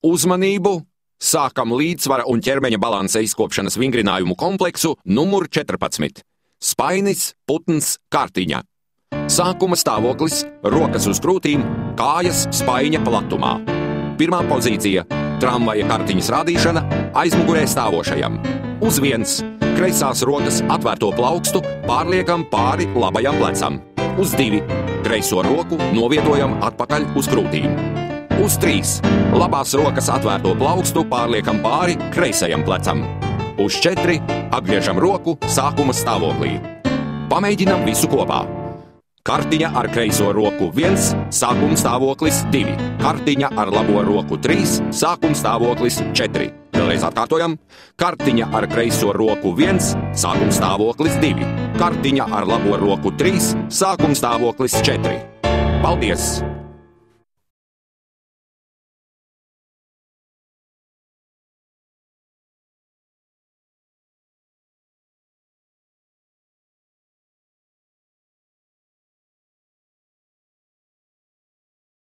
Uzmanību! Sākam līdzsvara un ķermeņa balansa izkopšanas vingrinājumu kompleksu numur 14. Spainis, putns, kārtiņa. Sākuma stāvoklis – rokas uz krūtīm, kājas spaiņa platumā. Pirmā pozīcija – tramvaja kartiņas rādīšana aizmugurē stāvošajam. Uz 1. Kreisās rokas atvērto plaukstu pārliekam pāri labajam plecam. Uz 2. Kreiso roku novietojam atpakaļ uz krūtīm. Uz 3. Labās rokas atvērto plaukstu pārliekam pāri kreisajam plecam. Uz 4. Atgriežam roku sākuma stāvoklī. Pamēģinam visu kopā. Kartiņa ar kreiso roku 1, sākuma stāvoklis 2. Kartiņa ar labo roku 3, sākuma stāvoklis 4. Vēlreiz atkārtojam. Kartiņa ar kreiso roku 1, sākuma stāvoklis 2. Kartiņa ar labo roku 3, sākuma stāvoklis 4. Paldies!